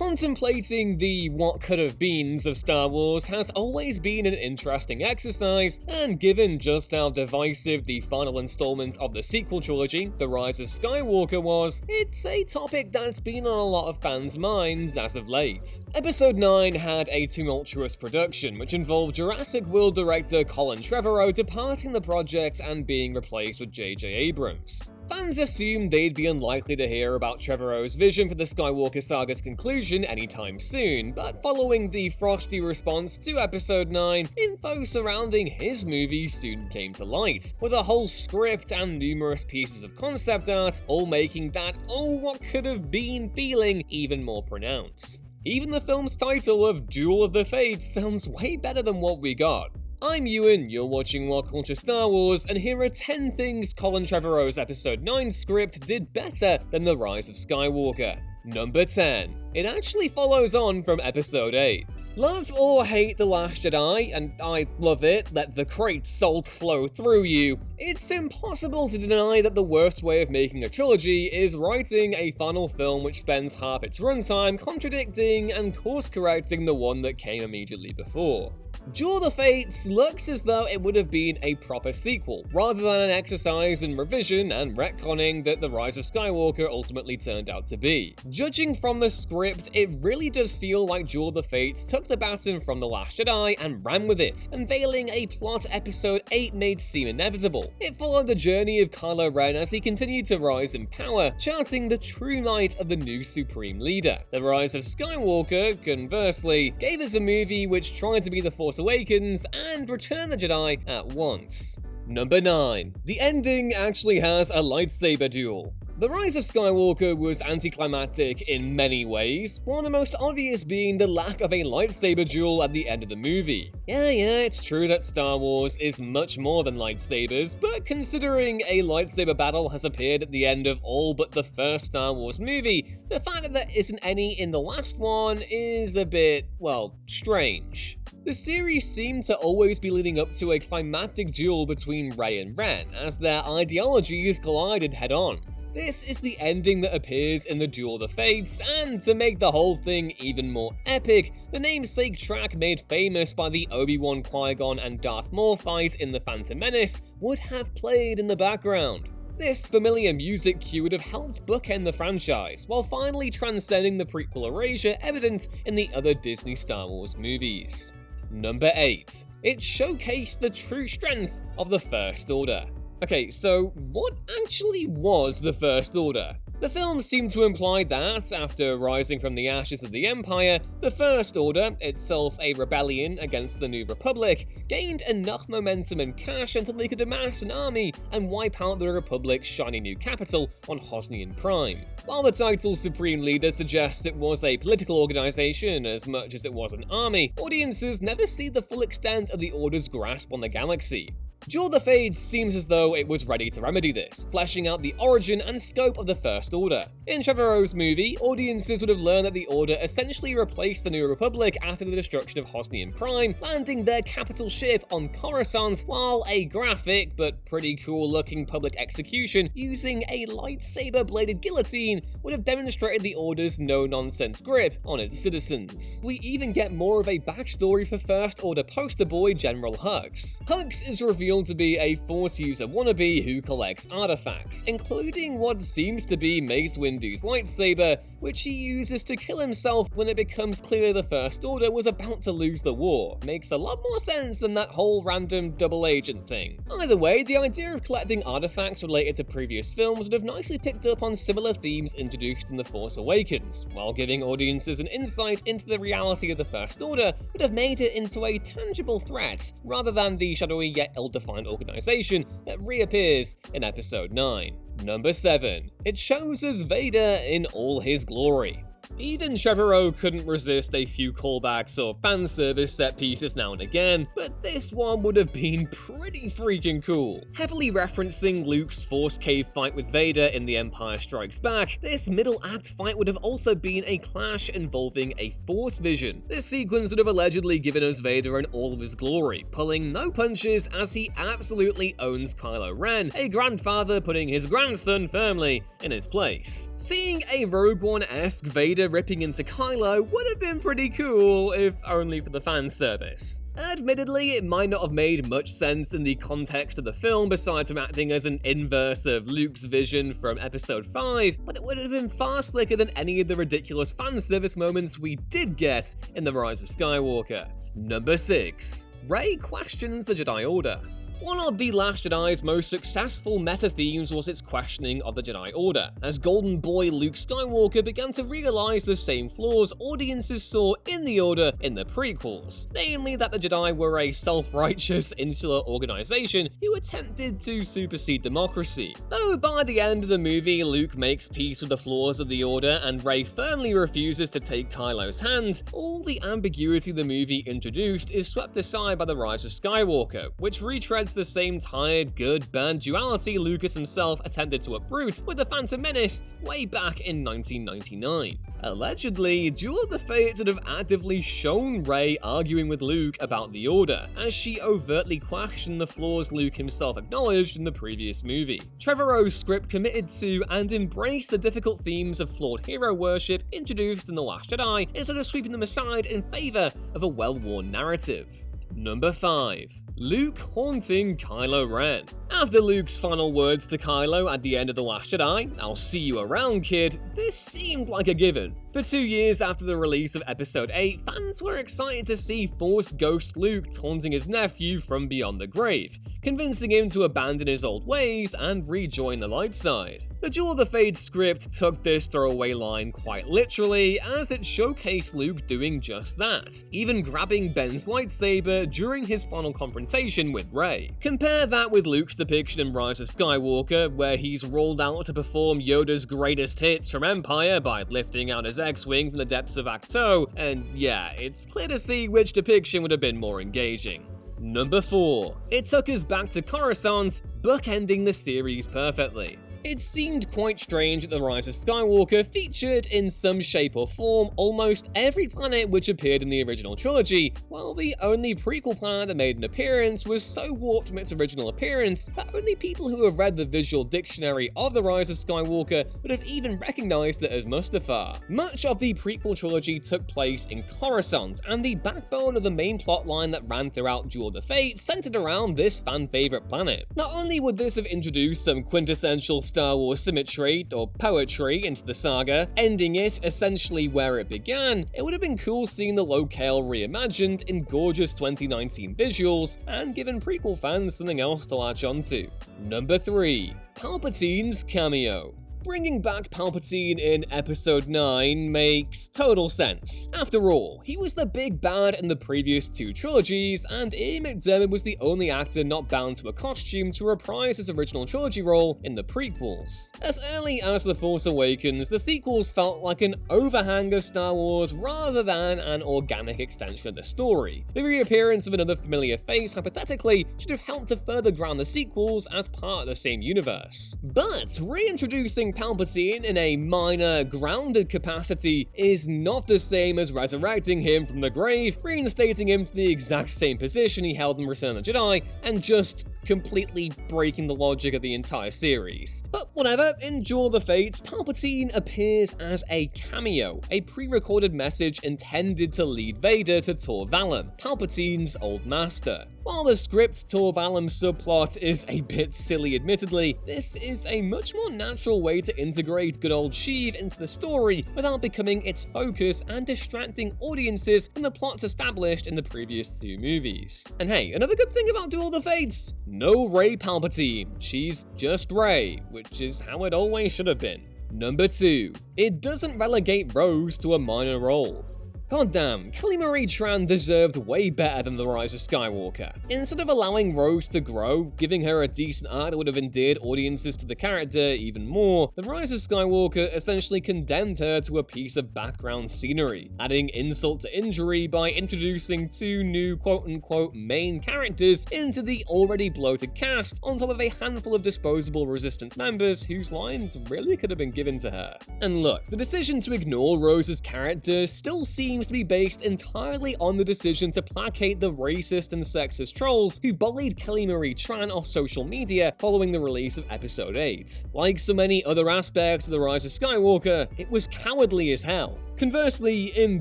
Contemplating the what could have beens of Star Wars has always been an interesting exercise, and given just how divisive the final installment of the sequel trilogy, The Rise of Skywalker, was, it's a topic that's been on a lot of fans' minds as of late. Episode 9 had a tumultuous production, which involved Jurassic World director Colin Trevorrow departing the project and being replaced with J.J. Abrams. Fans assumed they'd be unlikely to hear about Trevorrow's vision for the Skywalker saga's conclusion anytime soon, but following the frosty response to Episode 9, info surrounding his movie soon came to light, with a whole script and numerous pieces of concept art, all making that "oh, what could have been" feeling even more pronounced. Even the film's title of Duel of the Fates sounds way better than what we got. I'm Ewan, you're watching What Culture Star Wars, and here are 10 things Colin Trevorrow's Episode 9 script did better than The Rise of Skywalker. Number 10. It actually follows on from Episode 8. Love or hate The Last Jedi, and I love it, let the great salt flow through you, it's impossible to deny that the worst way of making a trilogy is writing a final film which spends half its runtime contradicting and course-correcting the one that came immediately before. Duel of the Fates looks as though it would have been a proper sequel, rather than an exercise in revision and retconning that The Rise of Skywalker ultimately turned out to be. Judging from the script, it really does feel like Duel of the Fates took the baton from The Last Jedi and ran with it, unveiling a plot Episode 8 made seem inevitable. It followed the journey of Kylo Ren as he continued to rise in power, charting the true might of the new Supreme Leader. The Rise of Skywalker, conversely, gave us a movie which tried to be The Force Awakens and Return the Jedi at once. Number 9. The ending actually has a lightsaber duel. The Rise of Skywalker was anticlimactic in many ways, one of the most obvious being the lack of a lightsaber duel at the end of the movie. Yeah, it's true that Star Wars is much more than lightsabers, but considering a lightsaber battle has appeared at the end of all but the first Star Wars movie, the fact that there isn't any in the last one is a bit, well, strange. The series seemed to always be leading up to a climactic duel between Rey and Ren, as their ideologies collided head-on. This is the ending that appears in the Duel of the Fates, and to make the whole thing even more epic, the namesake track made famous by the Obi-Wan, Qui-Gon and Darth Maul fight in The Phantom Menace would have played in the background. This familiar music cue would have helped bookend the franchise, while finally transcending the prequel erasure evident in the other Disney Star Wars movies. Number 8. It showcased the true strength of the First Order. Okay, so what actually was the First Order? The film seemed to imply that, after rising from the ashes of the Empire, the First Order, itself a rebellion against the New Republic, gained enough momentum and cash until they could amass an army and wipe out the Republic's shiny new capital on Hosnian Prime. While the title Supreme Leader suggests it was a political organization as much as it was an army, audiences never see the full extent of the Order's grasp on the galaxy. Duel of the Fates seems as though it was ready to remedy this, fleshing out the origin and scope of the First Order. In Trevorrow's movie, audiences would have learned that the Order essentially replaced the New Republic after the destruction of Hosnian Prime, landing their capital ship on Coruscant, while a graphic but pretty cool looking public execution using a lightsaber-bladed guillotine would have demonstrated the Order's no-nonsense grip on its citizens. We even get more of a backstory for First Order poster boy General Hux. Hux is revealed to be a Force user wannabe who collects artifacts, including what seems to be Mace Windu's lightsaber, which he uses to kill himself when it becomes clear the First Order was about to lose the war. Makes a lot more sense than that whole random double agent thing. Either way, the idea of collecting artifacts related to previous films would have nicely picked up on similar themes introduced in The Force Awakens, while giving audiences an insight into the reality of the First Order would have made it into a tangible threat, rather than the shadowy yet ill-defined organization that reappears in Episode 9. Number 7. It shows us Vader in all his glory. Even Trevorrow couldn't resist a few callbacks or fan service set pieces now and again, but this one would have been pretty freaking cool. Heavily referencing Luke's Force Cave fight with Vader in The Empire Strikes Back, this middle act fight would have also been a clash involving a Force vision. This sequence would have allegedly given us Vader in all of his glory, pulling no punches as he absolutely owns Kylo Ren, a grandfather putting his grandson firmly in his place. Seeing a Rogue One-esque Vader Vader ripping into Kylo would have been pretty cool, if only for the fan service. Admittedly, it might not have made much sense in the context of the film besides from acting as an inverse of Luke's vision from Episode 5, but it would have been far slicker than any of the ridiculous fan service moments we did get in The Rise of Skywalker. Number 6. Rey questions the Jedi Order. One of The Last Jedi's most successful meta-themes was its questioning of the Jedi Order, as Golden Boy Luke Skywalker began to realize the same flaws audiences saw in the Order in the prequels, namely that the Jedi were a self-righteous, insular organization who attempted to supersede democracy. Though by the end of the movie, Luke makes peace with the flaws of the Order and Rey firmly refuses to take Kylo's hand, all the ambiguity the movie introduced is swept aside by The Rise of Skywalker, which retreads the same tired, good, bad duality Lucas himself attempted to uproot with The Phantom Menace way back in 1999. Allegedly, Duel of the Fates would have actively shown Rey arguing with Luke about the Order, as she overtly questioned the flaws Luke himself acknowledged in the previous movie. Trevorrow's script committed to and embraced the difficult themes of flawed hero worship introduced in The Last Jedi instead of sweeping them aside in favor of a well-worn narrative. Number 5. Luke haunting Kylo Ren. After Luke's final words to Kylo at the end of The Last Jedi, "I'll see you around, kid," this seemed like a given. For 2 years after the release of Episode 8, fans were excited to see Force Ghost Luke taunting his nephew from beyond the grave, convincing him to abandon his old ways and rejoin the light side. The Duel of the Fates script took this throwaway line quite literally, as it showcased Luke doing just that, even grabbing Ben's lightsaber during his final confrontation with Rey. Compare that with Luke's depiction in Rise of Skywalker, where he's rolled out to perform Yoda's greatest hits from Empire by lifting out his X-Wing from the depths of Acto, and yeah, it's clear to see which depiction would have been more engaging. Number 4. It took us back to Coruscant, bookending the series perfectly. It seemed quite strange that The Rise of Skywalker featured in some shape or form almost every planet which appeared in the original trilogy, while the only prequel planet that made an appearance was so warped from its original appearance that only people who have read the visual dictionary of The Rise of Skywalker would have even recognized it as Mustafar. Much of the prequel trilogy took place in Coruscant, and the backbone of the main plotline that ran throughout Duel of the Fates centered around this fan-favorite planet. Not only would this have introduced some quintessential Star Wars symmetry or poetry into the saga, ending it essentially where it began, it would have been cool seeing the locale reimagined in gorgeous 2019 visuals and given prequel fans something else to latch onto. Number 3. Palpatine's cameo. Bringing back Palpatine in Episode 9 makes total sense. After all, he was the big bad in the previous 2 trilogies, and Ian McDiarmid was the only actor not bound to a costume to reprise his original trilogy role in the prequels. As early as The Force Awakens, the sequels felt like an overhang of Star Wars rather than an organic extension of the story. The reappearance of another familiar face, hypothetically, should have helped to further ground the sequels as part of the same universe. But reintroducing Palpatine in a minor, grounded capacity is not the same as resurrecting him from the grave, reinstating him to the exact same position he held in Return of the Jedi, and just completely breaking the logic of the entire series. But whatever, in Duel of the Fates, Palpatine appears as a cameo, a pre-recorded message intended to lead Vader to Tor Valum, Palpatine's old master. While the script Tor Valum subplot is a bit silly admittedly, this is a much more natural way to integrate good old Sheev into the story without becoming its focus and distracting audiences from the plots established in the previous 2 movies. And hey, another good thing about Duel of the Fates? No Rey Palpatine. She's just Rey, which is how it always should have been. Number 2. It doesn't relegate Rose to a minor role. Goddamn, Kelly Marie Tran deserved way better than The Rise of Skywalker. Instead of allowing Rose to grow, giving her a decent arc that would have endeared audiences to the character even more, The Rise of Skywalker essentially condemned her to a piece of background scenery, adding insult to injury by introducing 2 new quote-unquote main characters into the already bloated cast, on top of a handful of disposable Resistance members whose lines really could have been given to her. And look, the decision to ignore Rose's character still seems to be based entirely on the decision to placate the racist and sexist trolls who bullied Kelly Marie Tran off social media following the release of Episode 8. Like so many other aspects of The Rise of Skywalker, it was cowardly as hell. Conversely, in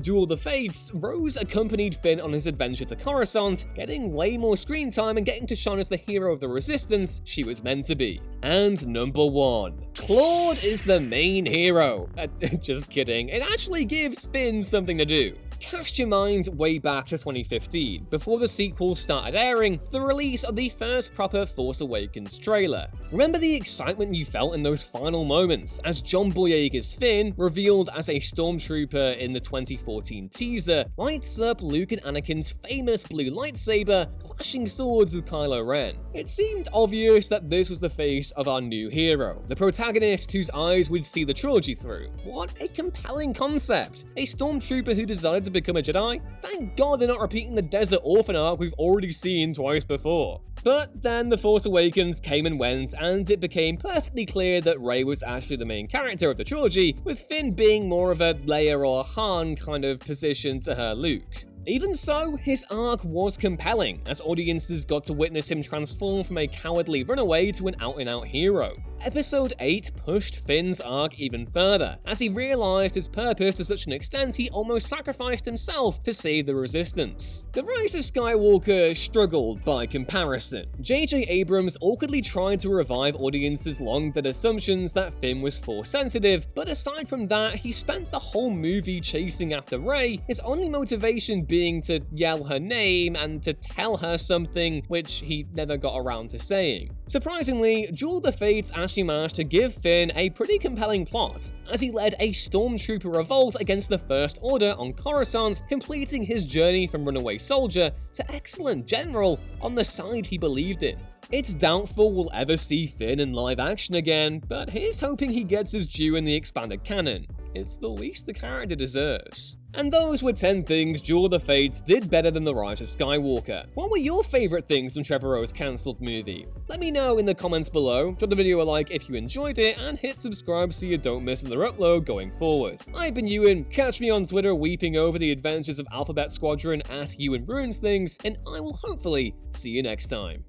Duel of the Fates, Rose accompanied Finn on his adventure to Coruscant, getting way more screen time and getting to shine as the hero of the Resistance she was meant to be. And number 1. KLAUD is the main hero. Just kidding, it actually gives Finn something to do. Cast your mind way back to 2015, before the sequel started airing, the release of the first proper Force Awakens trailer. Remember the excitement you felt in those final moments as John Boyega's Finn, revealed as a stormtrooper in the 2014 teaser, lights up Luke and Anakin's famous blue lightsaber, clashing swords with Kylo Ren. It seemed obvious that this was the face of our new hero, the protagonist whose eyes would see the trilogy through. What a compelling concept! A stormtrooper who decided to become a Jedi? Thank God they're not repeating the Desert Orphan arc we've already seen twice before. But then The Force Awakens came and went, and it became perfectly clear that Rey was actually the main character of the trilogy, with Finn being more of a Leia or Han kind of position to her Luke. Even so, his arc was compelling, as audiences got to witness him transform from a cowardly runaway to an out-and-out hero. Episode 8 pushed Finn's arc even further, as he realized his purpose to such an extent he almost sacrificed himself to save the Resistance. The Rise of Skywalker struggled by comparison. J.J. Abrams awkwardly tried to revive audiences' long-dead assumptions that Finn was Force-sensitive, but aside from that, he spent the whole movie chasing after Rey, his only motivation being to yell her name and to tell her something which he never got around to saying. Surprisingly, Duel of the Fates actually managed to give Finn a pretty compelling plot, as he led a stormtrooper revolt against the First Order on Coruscant, completing his journey from runaway soldier to excellent general on the side he believed in. It's doubtful we'll ever see Finn in live action again, but here's hoping he gets his due in the expanded canon. It's the least the character deserves. And those were 10 things Duel of the Fates did better than The Rise of Skywalker. What were your favourite things from Trevorrow's cancelled movie? Let me know in the comments below, drop the video a like if you enjoyed it, and hit subscribe so you don't miss another upload going forward. I've been Ewan, catch me on Twitter weeping over the adventures of Alphabet Squadron at EwanRuinsThings, and I will hopefully see you next time.